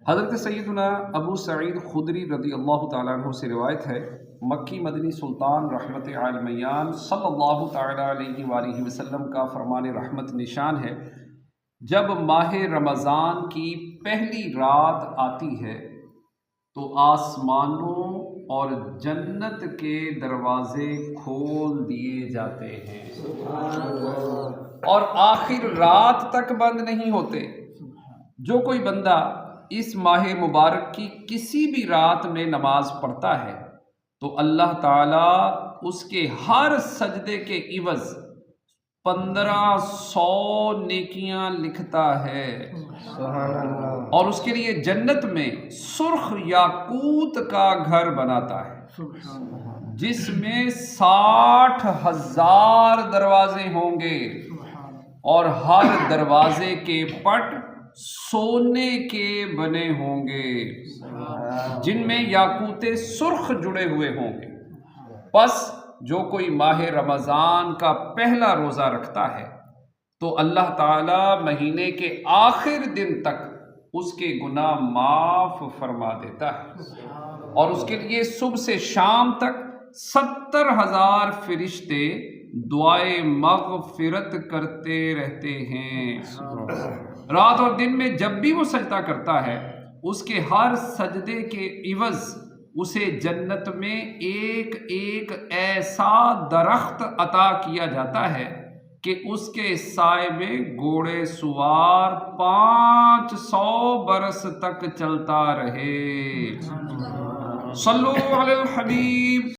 حضرت سیدنا ابو سعید خدری رضی اللہ تعالیٰ عنہ سے روایت ہے، مکی مدنی سلطان رحمت عالمیان صلی اللہ تعالیٰ علیہ وآلہ وسلم کا فرمان رحمت نشان ہے، جب ماہ رمضان کی پہلی رات آتی ہے تو آسمانوں اور جنت کے دروازے کھول دیے جاتے ہیں اور آخر رات تک بند نہیں ہوتے۔ جو کوئی بندہ اس ماہ مبارک کی کسی بھی رات میں نماز پڑھتا ہے تو اللہ تعالیٰ اس کے ہر سجدے کے عوض 1500 نیکیاں لکھتا ہے، اور اس کے لیے جنت میں سرخ یاقوت کا گھر بناتا ہے جس میں 60,000 دروازے ہوں گے، اور ہر دروازے کے پٹ سونے کے بنے ہوں گے جن میں یاقوت سرخ جڑے ہوئے ہوں گے۔ پس جو کوئی ماہ رمضان کا پہلا روزہ رکھتا ہے تو اللہ تعالیٰ مہینے کے آخر دن تک اس کے گناہ معاف فرما دیتا ہے، اور اس کے لیے صبح سے شام تک 70,000 فرشتے دعائے مغفرت کرتے رہتے ہیں۔ رات اور دن میں جب بھی وہ سجدہ کرتا ہے اس کے ہر سجدے کے عوض اسے جنت میں ایک ایک ایسا درخت عطا کیا جاتا ہے کہ اس کے سائے میں گھوڑے سوار 500 برس تک چلتا رہے۔ صلو علی الحبیب